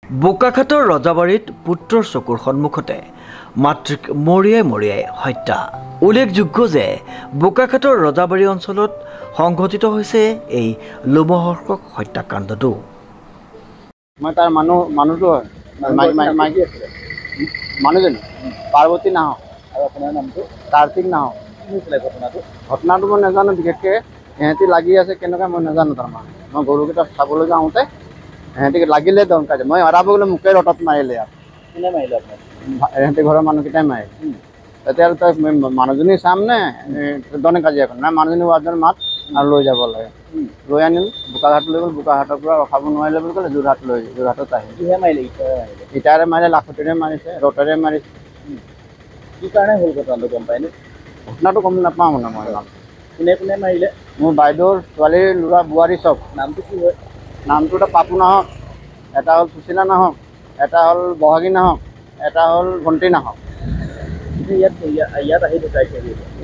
বোকাখাটৰ ৰজাবাৰীত পুত্ৰৰ চকুৰ সন্মুখতে মাতৃক মৰিয়াই হত্যা। উল্লেখযোগ্য যে বোকাখাটৰ ৰজাবাৰী অঞ্চলত সংঘটিত হৈছে এই লোমহৰ্ষক হত্যাকাণ্ডটো। মই তাৰ মানুহটো মানুহজনী পাৰ্বতী নাহক আৰু আপোনাৰ নামটো কাৰ্তিক নাহক। কি হৈছিলে ঘটনাটো মই নাজানো, বিশেষকৈ সিহঁতি লাগি আছে কেনেকুৱা মই নাজানো। তাৰমানে মই গৰুকেইটা চাবলৈ যাওঁতে সিহঁতি লাগিলে দমকাই মই এৰাব গ'লে মোকে ৰটত মাৰিলে আৰু। কোনে মাৰিলে আপোনাক? সিহঁতি ঘৰৰ মানুহকেইটাই মাৰিলে। তেতিয়াহ'লে তই মানুহজনী চাম নে দনে কাজিয়াখন নাই, মানুহজনী ৱাৰ্ডজন মাত আৰু লৈ যাব লাগে। লৈ আনিলোঁ, বোকাঘাট লৈ গ'ল। বোকাঘাটৰ পৰা ৰখাব নোৱাৰিলে বুলি ক'লে যোৰহাটত আহিল। কিহে মাৰিলে? ইটাৰে মাৰিলে, লাখুটিৰে মাৰিছে, ৰটেৰে মাৰিছে। কি কাৰণে হ'ল ঘটনাটো গম পায়নে? ঘটনাটো গম নাপাওঁ মানে মই ইমান। কোনে মাৰিলে? মোৰ বাইদেউৰ ছোৱালীৰ ল'ৰা বোৱাৰী চব। নামটো কি হয়? নামটো এটা পাপু নাহক, এটা হ'ল সুশীলা নাহক, এটা হ'ল বহাগী নাহক, এটা হ'ল ভণ্টি নাহক। ইয়াত আহি ঢুকাইছে।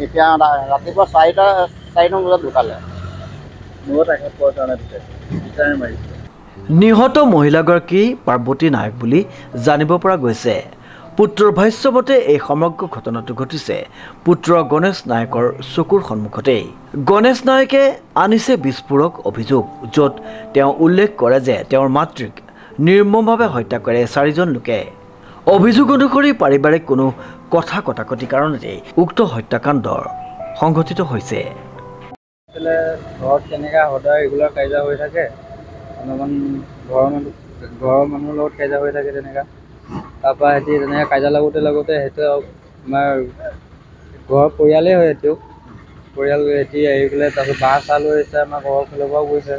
এতিয়া ৰাতিপুৱা 4টা বজাত ঢুকালে। মূৰত আঘাত পোৱাৰ কাৰণে ঢুকাইছে। মাৰিছে। নিহত মহিলাগৰাকী পাৰ্বতী নায়ক বুলি জানিব পৰা গৈছে। পুত্ৰৰ ভাষ্যমতে এই সমগ্ৰ ঘটনাটো ঘটিছে পুত্ৰ গণেশ নায়কৰ চকুৰ সন্মুখতেই। গণেশ নায়কে আনিছে বিস্ফোৰক অভিযোগ, য'ত তেওঁ উল্লেখ কৰে যে তেওঁৰ মাতৃক নিৰ্মমভাৱে হত্যা কৰে 4জন লোকে। অভিযোগ অনুসৰি পাৰিবাৰিক কোনো কথা কটাকটিৰ কাৰণেই উক্ত হত্যাকাণ্ড সংঘটিত হৈছে। ঘৰত তেনেকৈ সদায় ৰেগুলাৰ কাজিয়া হৈ থাকে, অলপমান ঘৰৰ মানুহৰ লগত কাজিয়া হৈ থাকে তেনেকুৱা। তাৰপৰা সিহঁতি তেনেকৈ কাজিয়া লাগোতে সেইটো আমাৰ ঘৰৰ পৰিয়ালেই হয়। সেইটো পৰিয়াল সিহঁতি আহি পেলাই তাৰপিছত বাঁহ চাহ লৈ আহিছে, আমাৰ ঘৰৰ ফালৰ পৰাও গৈছে।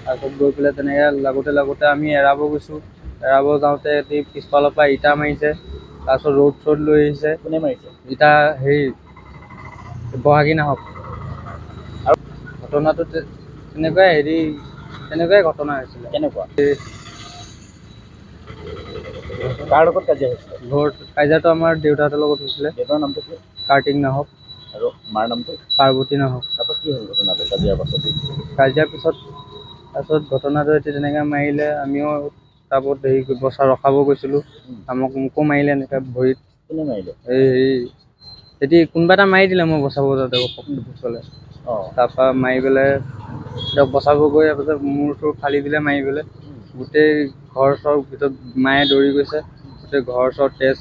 তাৰপিছত গৈ পেলাই তেনেকৈ লাগোতে আমি এৰাব গৈছোঁ। এৰাব যাওঁতে সিহঁতি পিছফালৰ পৰা ইটা মাৰিছে, তাৰপিছত ৰ'দ লৈ আহিছে। কোনে মাৰিছে? ইটা বহাগী নাহক। আৰু ঘটনাটো তেনেকুৱাই ঘটনা হৈছিলে। কেনেকুৱা? কাৰ লগত কাজিয়া হৈছিলে? কাজিয়াটো আমাৰ দেউতাহঁতৰ লগত হৈছিলে। দেউতাৰ নামটো কি? কাৰ্তিক নাহক। আৰু মাৰ নামটো? পাৰ্বতী নাহক। তাৰপৰা কি হ'ল ঘটনাটো? কাজিয়াৰ পিছত তাৰপিছত ঘটনাটো এতিয়া তেনেকৈ মাৰিলে। আমিও তাৰপৰত ৰখাব গৈছিলোঁ। মোকো মাৰিলে এনেকৈ ভৰিত। কোনে মাৰিলে? সিহঁতি কোনোবা এটা মাৰি দিলে, মই বচাব যাওঁতে পিছফালে। তাৰপৰা মাৰি পেলাই তেওঁক বচাব গৈ তাৰপিছত মূৰ চুৰ ফালি দিলে মাৰি পেলাই। গোটেই ঘৰ চৰ ভিতৰত মায়ে দৌৰি গৈছে, গোটেই ঘৰ চৰ তেজ।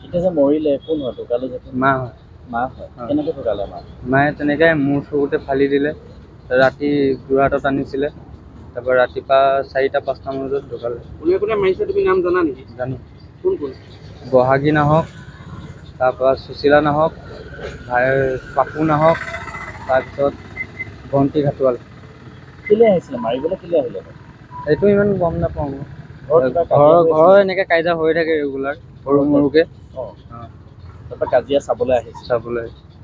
এতিয়া যে মৰিলে কোন হয়? ঢুকালে যে মা হয়। মা হয়। কেনেকৈ ঢুকালে মা? মায়ে তেনেকৈ মূৰ চুৰ গোটেই ফালি দিলে। ৰাতি যোৰহাটত আনিছিলে। তাৰপৰা ৰাতিপুৱা 4টা-5টা মান বজাত ঢুকালে। কোনে মাৰিছে তুমি নাম জানা নেকি? জানো। কোন? বহাগী নাহক, তাৰপৰা সুশীলা নাহক, পাপু নাহক, তাৰপিছত ভণ্টি ঘাটোৱাল। কেলৈ আহিছিলে? মাৰিবলৈ কেলৈ আহিলে? সেইটো ইমান গম নাপাওঁ। ঘৰৰ এনেকৈ কাজিয়া হৈ থাকে ৰেগুলাৰ, সৰু মৰুকৈ। তাৰপৰা কাজিয়া চাবলৈ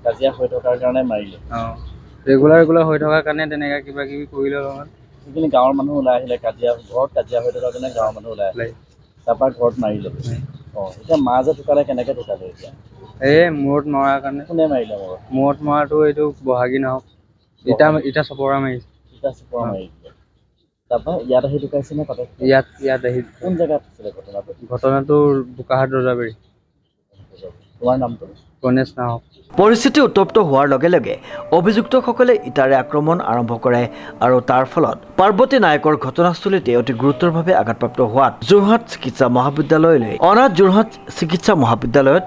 কাজিয়া হৈ থকাৰ কাৰণে মাৰিলে। ৰেগুলাৰ হৈ থকাৰ কাৰণে তেনেকৈ কিবা কিবি কৰিলে অলপমান। সেইখিনি গাঁৱৰ মানুহ ওলাই আহিলে, ঘৰত কাজিয়া হৈ থকাৰ কাৰণে গাঁৱৰ মানুহ ওলাই আহিলে। তাৰপৰা ঘৰত মাৰিলে। এতিয়া মা যে ঢুকালে, কেনেকৈ ঢুকালে এতিয়া? মূৰত মৰাৰ কাৰণে। কোনে মাৰিলে মূৰত মৰাটো? এইটো বহাগী নাহক। ইটা চপৰা মাৰিছে। তাৰপৰা ইয়াত আহি ঢুকাইছে নে তাতে? ইয়াত আহি। কোন জেগাত আছিলে ঘটনাটো? বোকাখাট ৰজাবাৰী। তোমাৰ নামটো? গণেশ নাহক। পৰিস্থিতি উত্তপ্ত হোৱাৰ লগে লগে অভিযুক্তসকলে ইটাৰে আক্ৰমণ আৰম্ভ কৰে আৰু তাৰ ফলত পাৰ্বতী নায়কৰ ঘটনাস্থলীতে অতি গুৰুতৰভাৱে আঘাতপ্ৰাপ্ত হোৱাত যোৰহাট চিকিৎসা মহাবিদ্যালয়লৈ অনাত যোৰহাট চিকিৎসা মহাবিদ্যালয়ত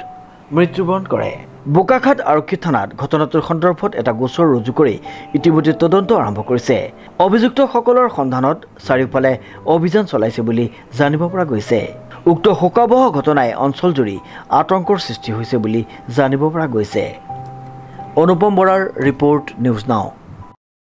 মৃত্যুবৰণ কৰে। বোকাখাট আৰক্ষী থানাত ঘটনাটোৰ সন্দৰ্ভত এটা গোচৰ ৰুজু কৰি ইতিমধ্যে তদন্ত আৰম্ভ কৰিছে। অভিযুক্তসকলৰ সন্ধানত চাৰিওফালে অভিযান চলাইছে বুলি জানিব পৰা গৈছে। উক্ত শোকাবহ ঘটনাই অঞ্চলজুৰি আতংকৰ সৃষ্টি হৈছে বুলি জানিব পৰা গৈছে। অনুপম বৰাৰ ৰিপৰ্ট, নিউজ নাও।